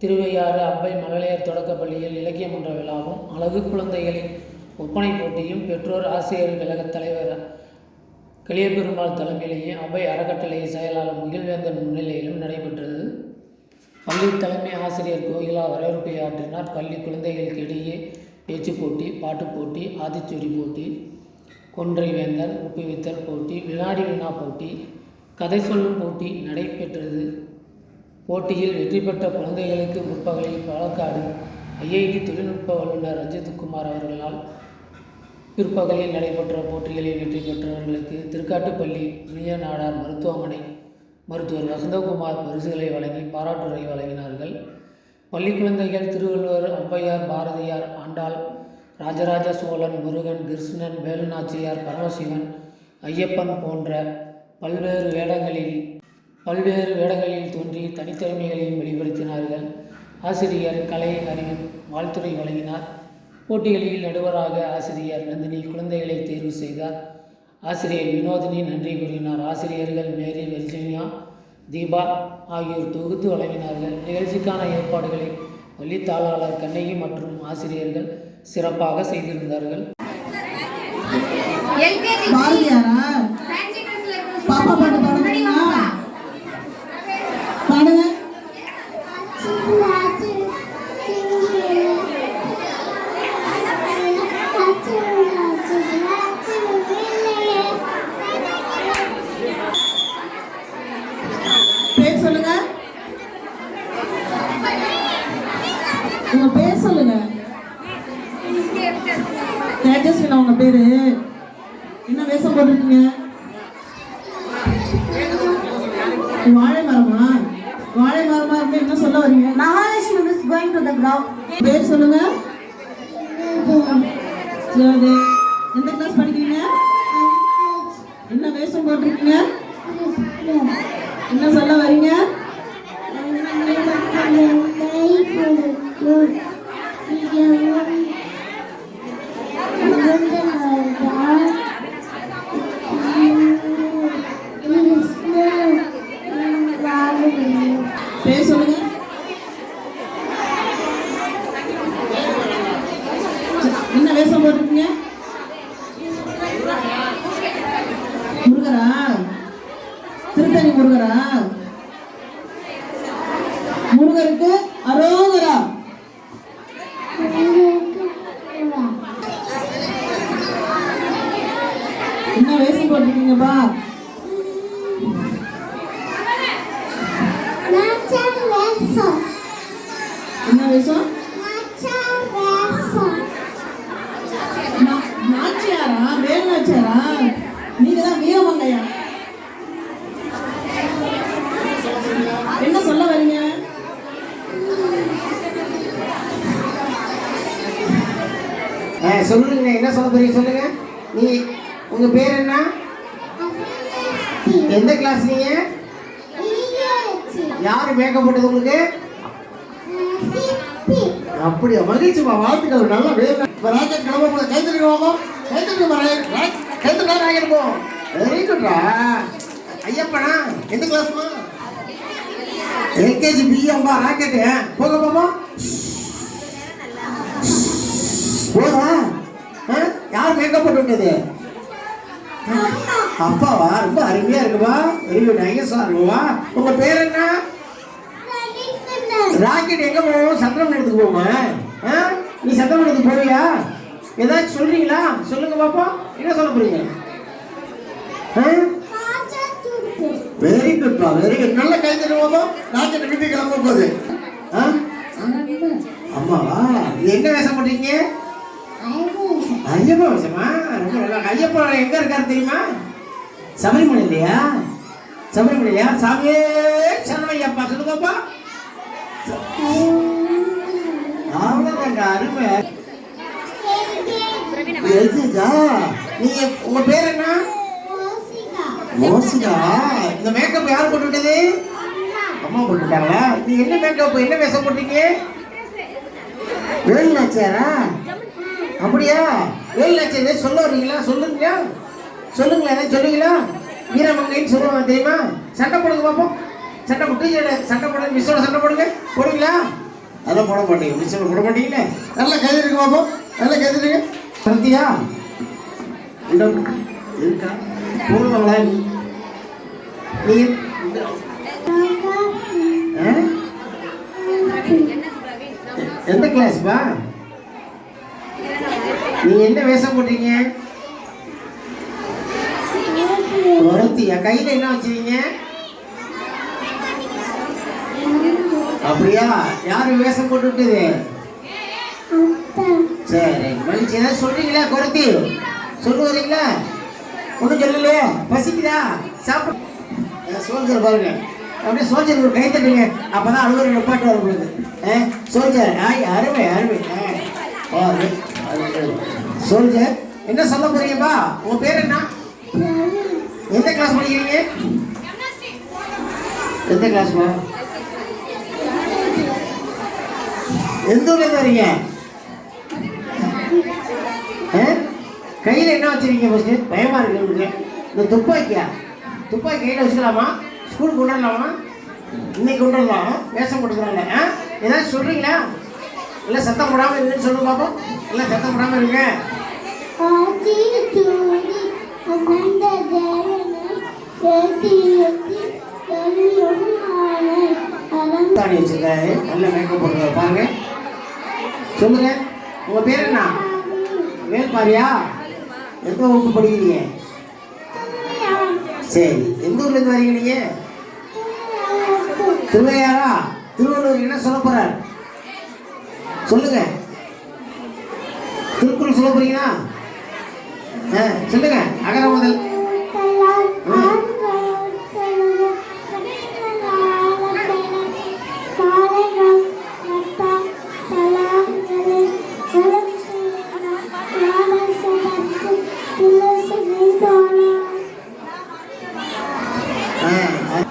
திருவையாறு அப்பை மழலையர் தொடக்கப்பள்ளியில் இலக்கிய மன்ற விழாவும் அழகு குழந்தைகளின் ஒப்பனை போட்டியும் பெற்றோர் ஆசிரியர் கழக தலைவர் கிளியபெருமாள் தலைமையிலேயே அவை அறக்கட்டளை செயலாளர் முகில்வேந்தன் முன்னிலையிலும் நடைபெற்றது. பள்ளி தலைமை ஆசிரியர் கோகிலா வரவேற்பை ஆற்றினார். பள்ளி குழந்தைகளுக்கு இடையே பேச்சு போட்டி, பாட்டுப் போட்டி, ஆத்திச்சூடி போட்டி, கொன்றை வேந்தன் ஒப்புவித்தல் போட்டி, வினாடி வினா போட்டி, கதை சொல்லும் போட்டி நடைபெற்றது. போட்டியில் வெற்றி பெற்ற குழந்தைகளுக்கு முற்பகலில் பாலக்காடு ஐஐடி தொழில்நுட்ப வல்லுநர் ரஞ்சித்குமார் அவர்களால், பிற்பகலில் நடைபெற்ற போட்டிகளில் வெற்றி பெற்றவர்களுக்கு திருக்காட்டுப்பள்ளி இளைய நாடார் மருத்துவமனை மருத்துவர் வசந்தகுமார் பரிசுகளை வழங்கி பாராட்டுரை வழங்கினார்கள். பள்ளி குழந்தைகள் திருவள்ளுவர், ஔவையார், பாரதியார், ஆண்டாள், ராஜராஜ சோழன், முருகன், கிருஷ்ணன், வேலுநாச்சியார், பரமசிவன், ஐயப்பன் போன்ற பல்வேறு வேடங்களில் தோன்றி தனித்திறமைகளையும் வெளிப்படுத்தினார்கள். ஆசிரியர் கலை அறிவின் வாழ்த்துரை வழங்கினார். போட்டிகளில் நடுவராக ஆசிரியர் நந்தினி குழந்தைகளை தேர்வு செய்தார். ஆசிரியர் வினோதினி நன்றி கூறினார். ஆசிரியர்கள் மேரி, வெர்ஜினியா, தீபா ஆகியோர் தொகுத்து வழங்கினார்கள். நிகழ்ச்சிக்கான ஏற்பாடுகளை பள்ளி தாளாளர் கண்ணகி மற்றும் ஆசிரியர்கள் சிறப்பாக செய்திருந்தார்கள். சொல்லுங்க, உங்க பேர் சொல்லுங்க. தேஜஸ்வினா உங்க பேரு. என்ன வேஷம் போட்டிருக்கீங்க? வாழை மரமா? வாழை மரமா இருந்து என்ன சொல்ல வரீங்க? Mahalakshmi is going to the ground. பேர் சொல்லுங்க. சரி, எந்த கிளாஸ் படிக்கிறீங்க? என்ன வேஷம் போட்டிருக்கீங்க? என்ன சொல்ல வரீங்க? பேர் சொல்லுங்க. என்ன வேஷம் போட்டிருக்கீங்க? முருகரா? திருத்தணி முருகரா? முருகருக்கு அரோகரா. என்ன வேஷம் போட்டிருக்கீங்கப்பா? என்ன வேஷம்? நாச்சியாரா? வேல் நாச்சியாரா? நீங்க தான் வீரமங்கையா? என்ன சொல்ல வரீங்க? சொல்லுங்க, என்ன சொல்ல போறீங்க சொல்லுங்க. நீ உங்க பேர் என்ன? எந்த கிளாஸ் நீங்க? யாரு மேக்கப் போட்டது உங்களுக்கு? அப்படியா, மகிழ்ச்சிமா, வாழ்த்துக்கள். நல்லா வேலை ராக்கெட் கிளம்ப கைத்தறிவோம் கைத்தறிவோம். வெரி குட்ரா. ஐயப்பனா எந்த கிளாஸ்மா? எல்கேஜி பிஎம்பா. ராக்கெட்டு போக போமா போதா? யார் மேக்கப் போட்டு விட்டது? அப்பாவா? ரொம்ப அருமையா இருக்குப்பா. வெரி குட், நைஸா இருக்குவா. உங்க பேர் என்ன? ராக்கெட் எங்க போவோம்? சந்திரமண்டலத்துக்கு போவோமா? நீ சந்திரமண்டலத்துக்கு போவியா? ஏதாச்சும் சொல்றீங்களா? சொல்லுங்க பாப்பா, என்ன சொல்ல போறீங்க? வெரி குட்பா, வெரி குட். நல்ல கை தருவோமா. ராக்கெட் வீட்டுக்கு கிளம்ப போகுது. அம்மாவா? இது என்ன வேஷம் போட்டீங்க? ஐயப்பா வேஷமா? ரொம்ப நல்லா. ஐயப்பா எங்க இருக்காரு தெரியுமா? சபரிமலை இல்லையா? சபரிமலையா? சாமியே சரணமையப்பா சொல்லுங்கப்பா. அவ்வளவுதாங்க, அருமை. நீங்க உங்க பேர் என்ன? மோசிகா. இந்த மேக்கப் யார் போட்டு விட்டது? அம்மா போட்டுட்டாங்களா? நீ என்ன மேக்கப், என்ன வேஷம் போட்டீங்க? வேல் நாச்சியாரா? அப்படியா? வேல் நாச்சியார் சொல்ல வரீங்களா? சொல்லுங்க, சொல்லுங்களா, என்ன சொல்லுங்களா? வீரமங்கைன்னு சொல்லுவாங்க தெரியுமா? சண்டை போடுங்க பார்ப்போம். சண்டை போட்டு சண்டை போடுங்க. மிஸ்ஸோட சண்டை போடுங்க. போடுங்களா? அதெல்லாம் போட மாட்டீங்க, மிச்சம் போட மாட்டீங்களே. நல்லா கைதிருக்க பாப்போம், நல்லா கைதிருக்க. சத்தியா இருக்கா போடுவாங்களா நீ? எந்த கிளாஸ்ப்பா? நீ என்ன வேஷம் போட்டீங்க? ஒருத்தியா? கையில என்ன வச்சிருக்கீங்க? அப்படியா? யாரு வேஷம் போட்டு விட்டது? சரி, மகிழ்ச்சி. ஏதாவது சொல்றீங்களா? குறைத்தி சொல்லு வரீங்களா? ஒன்றும் சொல்லலையே. பசிக்குதா? சாப்பிட சோல்ஜர் பாருங்க, அப்படியே சோல்ஜர் ஒரு கை தட்டுங்க, அப்பதான் அழுகுற நிப்பாட்டு வர உங்களுக்கு. சோல்ஜர், அருமை அருமை. சோல்ஜர், என்ன சொல்ல போறீங்கப்பா? உங்க பேர் என்ன? எந்த கிளாஸ் படிக்கிறீங்க? எந்த கிளாஸ்மா? எந்த ஊர்ல இருந்து வரீங்க? கையில் என்ன வச்சிருக்கீங்க? ஃபர்ஸ்ட் பயமா இருக்கு உங்களுக்கு. இந்த துப்பாக்கியா? துப்பாக்கி கையில் வச்சுக்கலாமா? ஸ்கூலுக்கு கொண்டு வரலாமா? இன்னைக்கு கொண்டு வரலாம். வேஷம் போட்டுக்கிறாங்க. ஏதாவது சொல்றீங்களா? இல்லை சத்தம் போடாமல் இருக்குன்னு சொல்லுங்க பாப்போம். இல்லை சத்தம் போடாமல் இருங்க. தாடி வச்சிருக்காரு, நல்ல மேக்கப் போட்டுருக்காரு பாருங்க. சொல்லுங்க, உங்க பேர் என்ன? வேல்பாரியா? எந்த வகுப்பு படிக்கிறீங்க? சரி, எந்த ஊர்ல இருந்து வரீங்க நீங்க? திருவையாரா? திருவள்ளூர் என்ன சொல்ல போறார் சொல்லுங்க. திருக்குறள் சொல்ல போறீங்களா? சொல்லுங்க. அகர முதல்.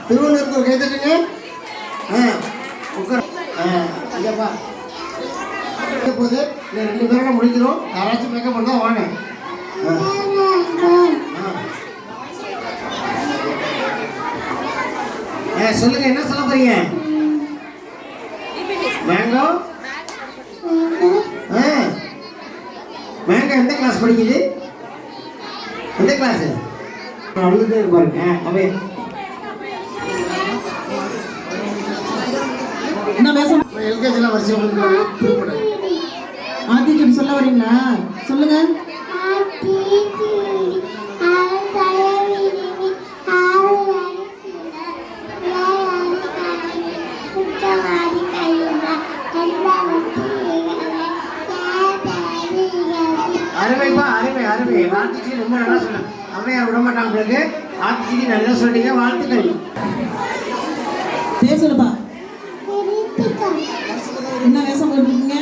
திருவள்ளூருக்கு கை தட்டுங்க. போது இந்த 2 பேரும் முடிக்கிறோம். யாராச்சும் மேக்கப் பண்ணா வாங்க. சொல்லுங்க, என்ன சொல்ல போறீங்க? மேங்கோ. மேங்கோ எந்த கிளாஸ் படிக்குது? எந்த கிளாஸ்? அழுதுட்டே இருப்பாருங்க. அவன் என்ன வேஷம்? எல்கேஜிலாம் வரிசை ஆத்திச்சூடி சொல்ல வரீங்களா? சொல்லுங்க. அருமைப்பா, அருமை அருமை. ஆத்திச்சூடி ரொம்ப நல்லா சொன்னேன். அம்மையார் விட மாட்டாங்க உங்களுக்கு. ஆத்திச்சூடி நல்லா சொல்றீங்க, வாழ்த்துக்கள். பேர் சொல்லுப்பா. என்ன வேஷம் போட்டுருக்கீங்க?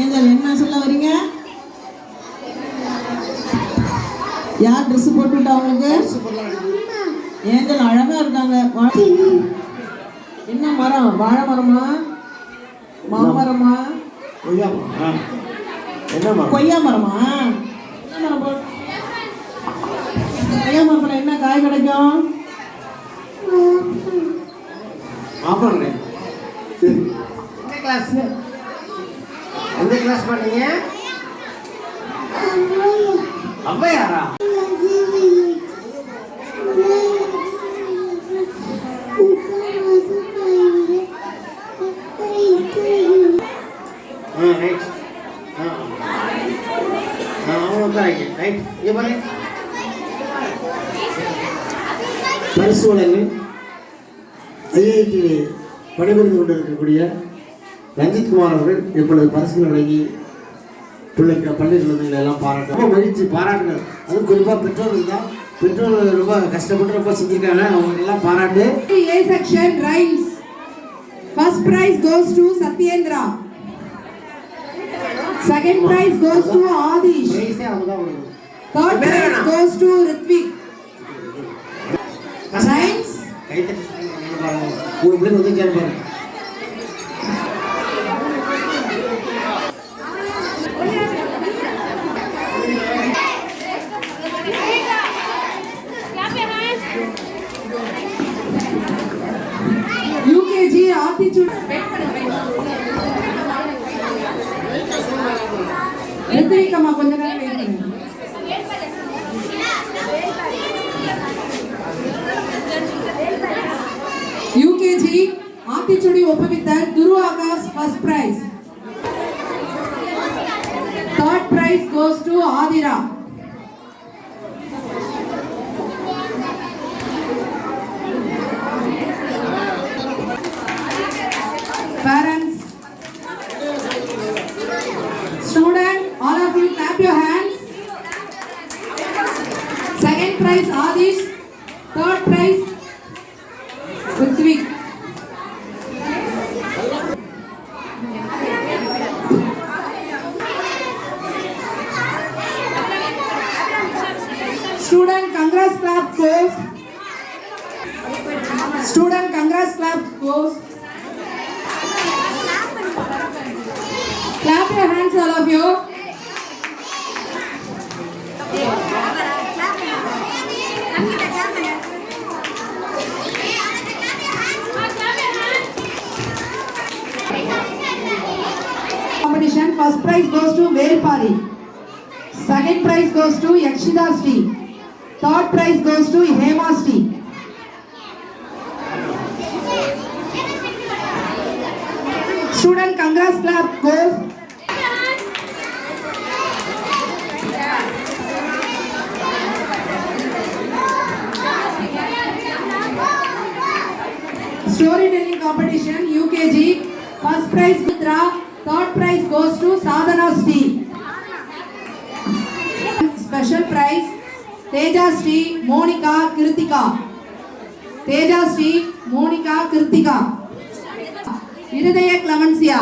ஏஞ்சல், என்ன சொல்ல வரீங்க? யார் ட்ரெஸ் போட்டு விட்டா உங்களுக்கு? ஏஞ்சல் அழகா இருக்காங்க. என்ன மரம்? வாழை மரமா? மாமரமா? கொய்யா மரமா? என்ன மரம் போட்டு? கொய்யா மரத்துல என்ன காய் கிடைக்கும்? எந்த கிளாஸ்? எந்த கிளாஸ் பண்ணீங்க? அவ்வையாரா? ரைட். அவங்க உட்காரங்க. ரைட். இங்கே பாருங்க. பரிசு வழங்கு ஐஐடியில் பணிபுரிந்து கொண்டிருக்கக்கூடிய ரஞ்சித்குமார் அவர்கள் இப்பொழுது பரிசுகள் வழங்கி பிள்ளைங்க பள்ளி குழந்தைகளை எல்லாம் பாராட்டு. ரொம்ப மகிழ்ச்சி, பாராட்டுகள். அதுவும் குறிப்பாக பெற்றோர்கள் தான். பெற்றோர்கள் ரொம்ப கஷ்டப்பட்டு ரொம்ப செஞ்சிருக்காங்க. அவங்களுக்கெல்லாம் பாராட்டு. A section rhymes. First prize goes to Satyendra. Second prize goes to Adish. Third prize goes to Ritvik. Rhymes. UKG Arti Aathichoodi ரித்விகம்மா கொஞ்ச நேரம் வெயிட் பண்ணுங்க. யூகேஜி ஆத்திச்சூடி ஒப்புவித்தல் துரு Akash first prize. Third prize goes to Adira. Parents, student, all of you clap your hands. Second prize Adish. Third prize Ritvik. Student congrats clap goes. Student congrats clap goes. Clap your hands all of you. Competition first prize goes to Velpari. Second prize goes to Yakshida Sri. Third prize goes to Hema Sri. Student congrats clap goes. Storytelling competition UKG. First prize Mitra. Third prize goes to Sadhana Sri. Special prize Teja Sri Monica Kirtika. Teja Sri Monica Kirtika. Irudaya Clemencia.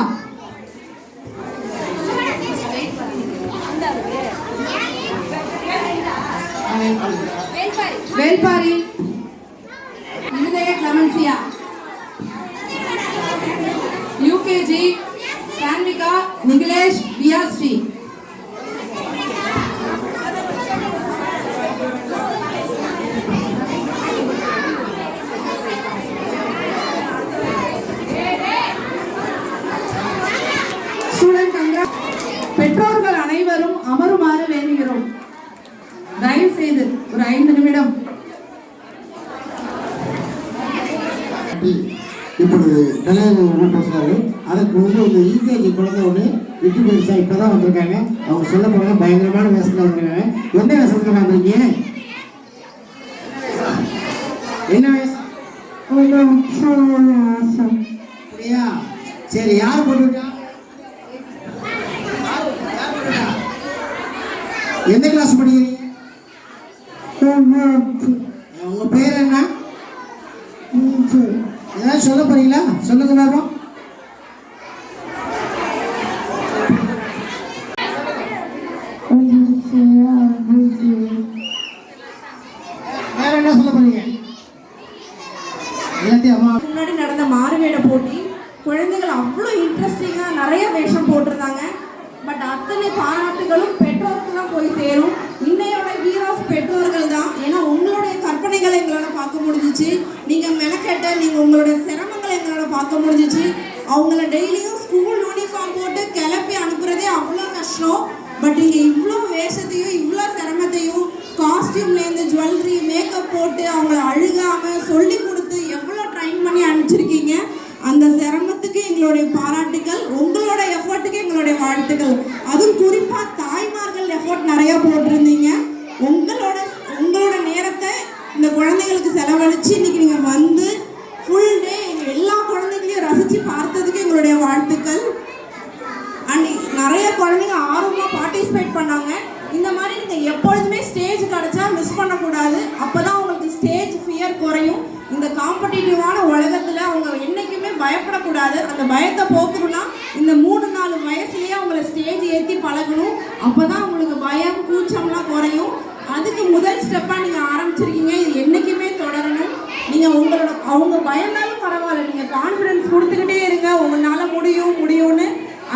Velpari. Irudaya Clemencia. UKG Sanvika Nigilesh Vyasri. Student congrats. பெற்றோர்கள் அனைவரும் அமருமாறு வேண்டுகிறோம். தயவு செய்து ஒரு 5 நிமிடம். இப்பொழுது கல்யாணம் பேசுறாரு. அதற்கு வந்து இந்த யூகேஜி குழந்தை ஒன்று விட்டு போயிடுச்சா இப்பதான் வந்திருக்காங்க. அவங்க சொல்ல போறாங்க பயங்கரமான வேஷத்துல வந்திருக்காங்க. என்ன வேஷத்துல வந்திருக்கீங்க? என்ன வேஷம்? அப்படியா? சரி, யார் போட்டுவிட்டா? எந்த கிளாஸ் படிக்கிறீங்க? உங்க பேர் என்ன? ஏதாவது சொல்ல போறீங்களா? சொல்லுங்க பாப்போம். வேற என்ன சொல்ல போறீங்க? எல்லாத்தையும் அம்மா முன்னாடி நடந்த மாறுவேட போட்டி குழந்தைகள் அவ்வளோ இன்ட்ரெஸ்டிங்காக நிறைய வேஷம் போட்டிருந்தாங்க. பட் அத்தனை பாராட்டுகளும் பெற்றோருக்கு தான் போய் சேரும். இன்னையோட ஹீரோஸ் பெற்றோர்கள் தான். ஏன்னா உங்களுடைய கற்பனைகளை எங்களால் பார்க்க முடிஞ்சிச்சு. நீங்கள் மெனக்கெட்ட நீங்கள் உங்களுடைய சிரமங்களை எங்களால் பார்க்க முடிஞ்சிச்சு. அவங்கள டெய்லியும் ஸ்கூல் யூனிஃபார்ம் போட்டு கிளப்பி அனுப்புறதே அவ்வளோ கஷ்டம். பட் நீங்கள் இவ்வளோ வேஷத்தையும் இவ்வளோ சிரமத்தையும் காஸ்டியூம்லேருந்து ஜுவல்லரி மேக்கப் போட்டு அவங்கள அழுகாமல் சொல்லி கொடுத்து எவ்வளோ ட்ரைன் பண்ணி அனுப்பிச்சிருக்கீங்க. அந்த சிரமத்துக்கு எங்களுடைய பாராட்டுகள். உங்களோட எஃபர்ட்டுக்கு எங்களுடைய வாழ்த்துக்கள். அதுவும் குறிப்பாக தாய்மார்கள் எஃபர்ட் நிறையா போட்டிருந்தீங்க. உங்களோட நேரத்தை இந்த குழந்தைகளுக்கு செலவழித்து இன்றைக்கி நீங்கள் வந்து ஃபுல் டே எல்லா குழந்தைகளையும் ரசித்து பார்த்ததுக்கு எங்களுடைய வாழ்த்துக்கள். அண்ட் நிறைய குழந்தைங்க ஆர்வமாக பார்ட்டிசிபேட் பண்ணாங்க. இந்த மாதிரி நீங்கள் எப்பொழுதுமே ஸ்டேஜ் கிடச்சா மிஸ் பண்ணக்கூடாது. அப்போ தான் உங்களுக்கு ஸ்டேஜ் ஃபியர் குறையும். இந்த காம்படிட்டிவான உலகத்தில் அவங்க என்றைக்குமே பயப்படக்கூடாது. அந்த பயத்தை போக்கணும்னா இந்த 3-4 வயசுலேயே அவங்கள ஸ்டேஜ் ஏற்றி பழகணும். அப்போ தான் உங்களுக்கு பயம் கூச்சம்லாம் குறையும். அதுக்கு முதல் ஸ்டெப்பாக நீங்கள் ஆரம்பிச்சிருக்கீங்க. இது என்றைக்குமே தொடரணும். நீங்கள் அவங்க பயந்தாலும் பரவாயில்ல, நீங்கள் கான்ஃபிடென்ஸ் கொடுத்துக்கிட்டே இருங்க. உங்களால் முடியும்னு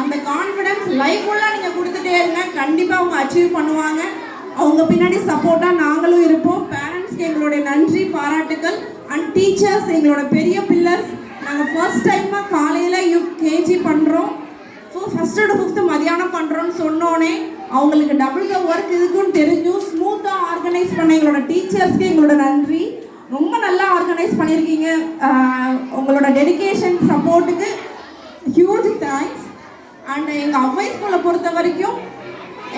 அந்த கான்ஃபிடென்ஸ் லைஃப் ஃபுல்லாக நீங்கள் கொடுத்துட்டே இருங்க. கண்டிப்பாக அவங்க அச்சீவ் பண்ணுவாங்க. அவங்க பின்னாடி சப்போர்ட்டாக நாங்களும் இருப்போம். பேரண்ட்ஸ்க்கு எங்களுடைய நன்றி பாராட்டுக்கள். அண்ட் டீச்சர்ஸ் எங்களோட பெரிய பில்லர்ஸ். நாங்கள் ஃபர்ஸ்ட் டைமாக காலையில் யூகேஜி பண்ணுறோம், ஃபஸ்ட்டு டு ஃபிஃப்த்து மதியானம் பண்ணுறோன்னு சொன்னோன்னே அவங்களுக்கு டபுள் த ஒர்க் இருக்குன்னு தெரிஞ்சும் ஸ்மூத்தாக ஆர்கனைஸ் பண்ண எங்களோட டீச்சர்ஸ்க்கு எங்களோட நன்றி. ரொம்ப நல்லா ஆர்கனைஸ் பண்ணியிருக்கீங்க. உங்களோட டெடிகேஷன் சப்போர்ட்டுக்கு ஹியூஜ் தேங்க்ஸ். அண்ட் எங்கள் அவ்வை ஸ்கூலை பொறுத்த வரைக்கும்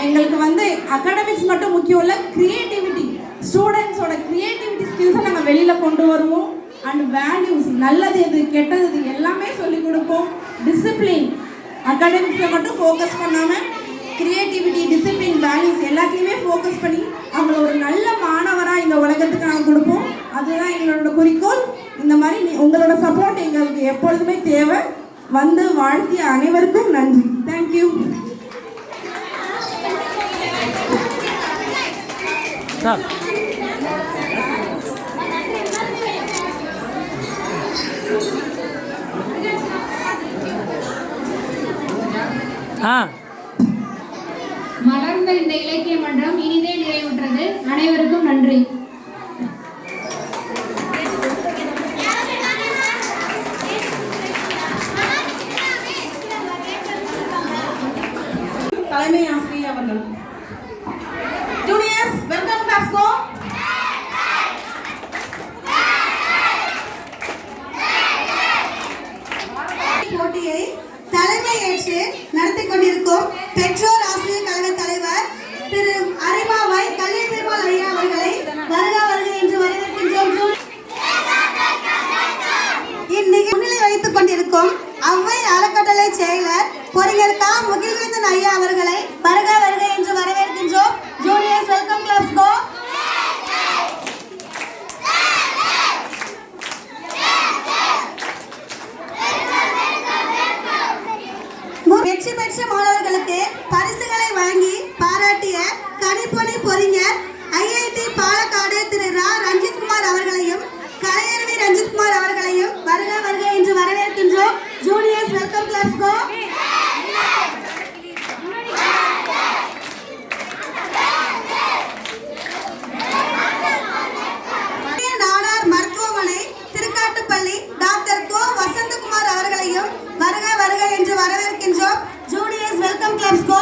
எங்களுக்கு வந்து அகாடமிக்ஸ் மட்டும் முக்கியம் இல்லை, க்ரியேட்டிவிட்டி, ஸ்டூடெண்ட்ஸோட க்ரியேட்டிவிட்டி ஸ்கில்ஸை நாங்கள் வெளியில் கொண்டு வருவோம். அண்ட் வேல்யூஸ், நல்லது எது கெட்டது எது எல்லாமே சொல்லிக் கொடுப்போம். டிசிப்ளின், அகாடமிக்ஸை மட்டும் ஃபோக்கஸ் பண்ணாமல் க்ரியேட்டிவிட்டி, டிசிப்ளின், வேல்யூஸ் எல்லாத்தையுமே ஃபோக்கஸ் பண்ணி அவங்கள ஒரு நல்ல மாணவராக இந்த உலகத்துக்கு நாங்கள் கொடுப்போம். அதுதான் எங்களோட குறிக்கோள். இந்த மாதிரி உங்களோட சப்போர்ட் எங்களுக்கு எப்பொழுதுமே தேவை. வந்து வாழ்த்திய அனைவருக்கும் நன்றி. தேங்க்யூ. மலர்ந்த இந்த இலக்கிய மன்றம் இனிதே நிறைவுற்றது. அனைவருக்கும் நன்றி. தலைமை ஆசிரியர் அவர்கள். ஜூனியர்ஸ் வெல்கம் கிளாஸ் கோ. போட்டியை தலைமை ஏற்று நடத்தி கொண்டிருக்கும் பெற்றோர் ஆசிரியர் கழக தலைவர் திரு அரிமாவை கல்வி பெருமாள் ஐயா அவர்களை வருக வருக என்று வரவேற்கின்றோம். இந்நிகழ்ச்சி முன்னிலை வைத்துக் கொண்டிருக்கும் அவ்வை அறக்கட்டளை செயலர் பொறிஞர் கா முகில்வேந்தன் ஐயா அவர்களை வருக வருக என்று வரவேற்கின்றோம். ஜூனியர்ஸ் வெல்கம் கிளாஸ் கோ. வெற்றி பெற்ற மாணவர்களுக்கு பரிசுகளை வாங்கி பாராட்டிய கணிப்பொறி பொறிஞர் IIT பாலக்காடு திரு ரா ரஞ்சித்குமார் அவர்களையும் கலையருவி ரஞ்சித்குமார் அவர்களையும் வருக வருக என்று வரவேற்கின்றோம். ஜூனியர்ஸ் வெல்கம் கிளாஸ் கோ. நாடார் மருத்துவமனை திருக்காட்டுப்பள்ளி டாக்டர் கோ வசந்தகுமார் அவர்களையும் வருக வருக என்று வரவேற்கின்றோம். ஜூனியர்ஸ் வெல்கம் கிளாஸ் கோ.